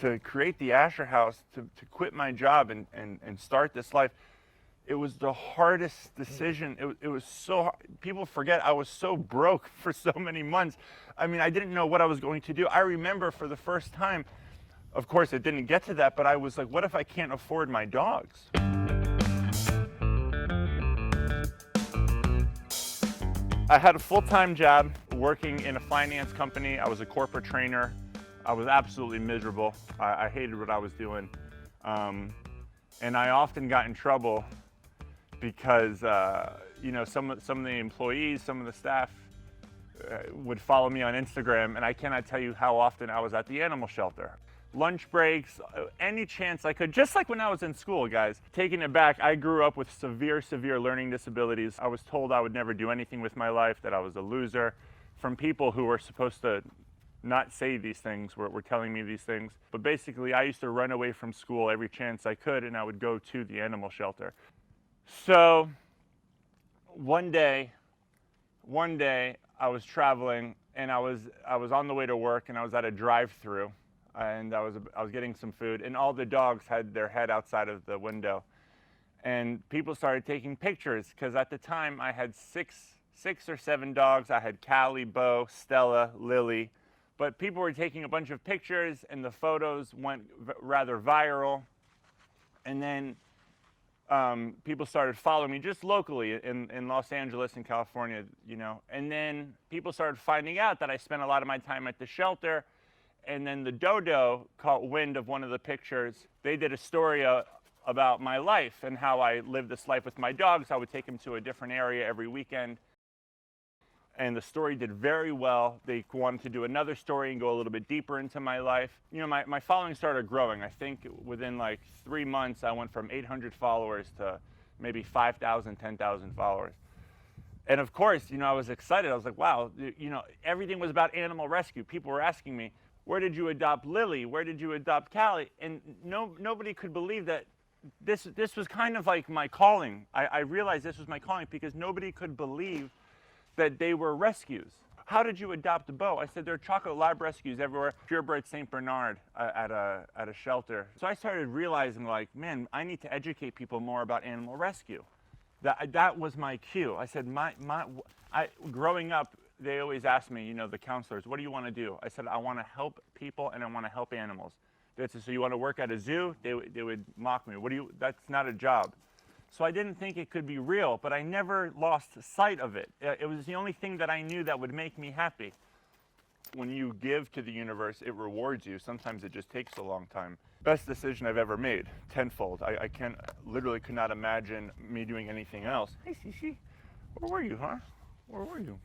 to create the Asher House, to quit my job and start this life, it was the hardest decision. It was so hard. People forget I was so broke for so many months. I mean, I didn't know what I was going to do. I remember for the first time, of course it didn't get to that, but I was like, what if I can't afford my dogs? I had a full-time job working in a finance company. I was a corporate trainer. I was absolutely miserable. I hated what I was doing. And I often got in trouble because you know, some of the employees, some of the staff would follow me on Instagram, and I cannot tell you how often I was at the animal shelter. Lunch breaks, any chance I could, just like when I was in school, guys. Taking it back, I grew up with severe learning disabilities. I was told I would never do anything with my life, that I was a loser, from people who were supposed to not say these things, were telling me these things. But basically, I used to run away from school every chance I could, and I would go to the animal shelter. So one day I was traveling, and I was on the way to work, and I was at a drive-through, and I was getting some food, and all the dogs had their head outside of the window, and people started taking pictures, because at the time I had six or seven dogs. I had Callie, Bo, Stella, Lily, but people were taking a bunch of pictures, and the photos went rather viral, and then people started following me just locally in Los Angeles and California, you know, and then people started finding out that I spent a lot of my time at the shelter. And then the Dodo caught wind of one of the pictures. They did a story about my life and how I lived this life with my dogs. I would take them to a different area every weekend. And the story did very well. They wanted to do another story and go a little bit deeper into my life. You know, my following started growing. I think within like 3 months, I went from 800 followers to maybe 5,000, 10,000 followers. And of course, you know, I was excited. I was like, wow, you know, everything was about animal rescue. People were asking me, where did you adopt Lily? Where did you adopt Callie? And nobody could believe that this was kind of like my calling. I realized this was my calling because nobody could believe that they were rescues. How did you adopt a Bo? I said, there are chocolate lab rescues everywhere. Purebred St. Bernard at a shelter. So I started realizing, like, man, I need to educate people more about animal rescue. That was my cue. I said, growing up, they always asked me, you know, the counselors, what do you want to do? I said, I want to help people and I want to help animals. They said, so you want to work at a zoo? They would mock me. That's not a job. So I didn't think it could be real, but I never lost sight of it. It was the only thing that I knew that would make me happy. When you give to the universe, it rewards you. Sometimes it just takes a long time. Best decision I've ever made, tenfold. I literally could not imagine me doing anything else. Hey, Cece, where were you, huh? Where were you?